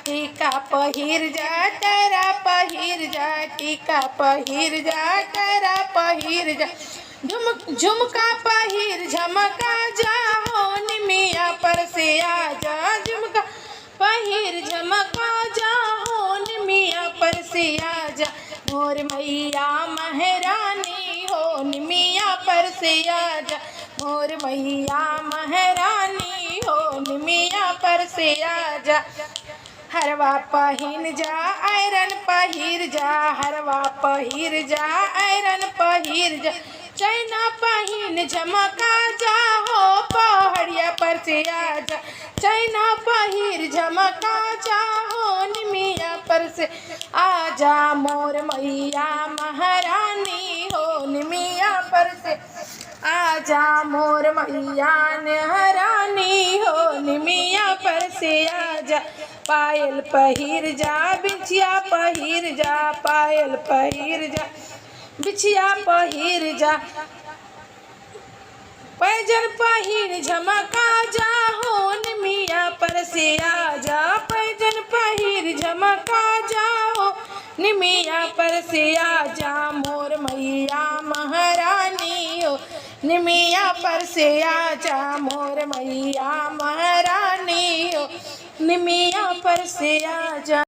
टीका पहिर जा करा पहिर जा, टीका पहिर जा करा पहिर जा, झुमका पहिर झमका जा हो निमिया पर से आजा, झुमका पहिर झमका जा हो निमिया पर से आजा, मोर मैया महारानी हो निमिया पर से आजा, मोर मैया महारानी हो निमिया पर से आजा। हरवा पहिन जा आयरन पहिर जा, हरवा पहिर जा आयरन पहिर जा, चैना पहिन झमका जा हो पहाड़िया पर से आजा, चैना पहिर झमका जा हो निमिया पर से आजा, मोर मैया महारानी हो निमिया पर से आजा, मोर मैया महारानी हो निमिया पर से आजा। पायल पहिर जा बिछिया पहिर जा, पायल पहिर जा बिछिया पहिर जा, पैजन पहिर झमका जा हो निमिया पर से आजा, पैजन पहिर झमका जा हो निमिया पर से आजा, मोर मैया महारानी हो निमिया पर से आजा, मोर मैया महारानी हो निमिया पर से आजा।